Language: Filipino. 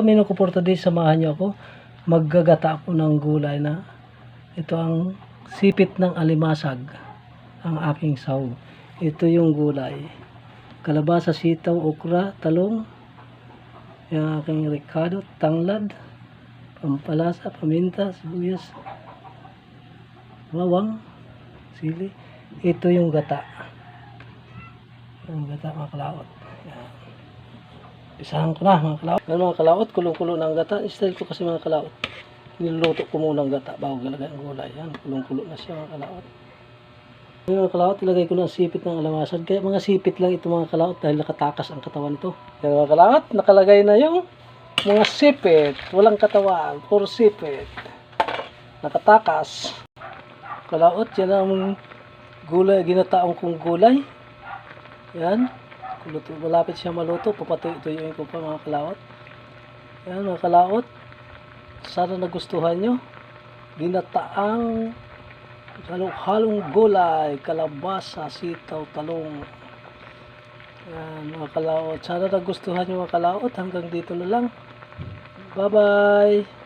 So, minukuporta din, samahan niyo ako. Maggagata ako ng gulay na ito ang sipit ng alimasag, ang aking sahog. Ito yung gulay. Kalabasa, sitaw, okra, talong, yung aking ricado, tanglad, pampalasa, paminta, sibuyas, bawang, sili. Ito yung gata. Yung gata, mga kalaot. Yan. Isahan ko na, mga kalaot. Yan, mga kalaot, kulong-kulo ng gata. Style ko kasi, mga kalaot. Niluluto ko muna ng gata bago galagay ang gulay. Yan, kulong-kulo na siya, mga kalaot. Yan, mga kalaot, ilagay ko ng sipit ng alamasan. Kaya mga sipit lang ito, mga kalaot, dahil nakatakas ang katawan nito. Yan, mga kalaot, nakalagay na yung mga sipit. Walang katawan, puro sipit. Nakatakas. Kalaot, yan ang gulay, ginataong kong gulay. Yan. Malapit siya maluto. Papatuyuin ko pa, mga kalaot. Yan, mga kalaot. Sana nagustuhan nyo. Ginataang halong gulay, kalabasa, sitaw, talong. Yan, mga kalaot. Sana nagustuhan nyo, mga kalaot. Hanggang dito na lang. Bye-bye.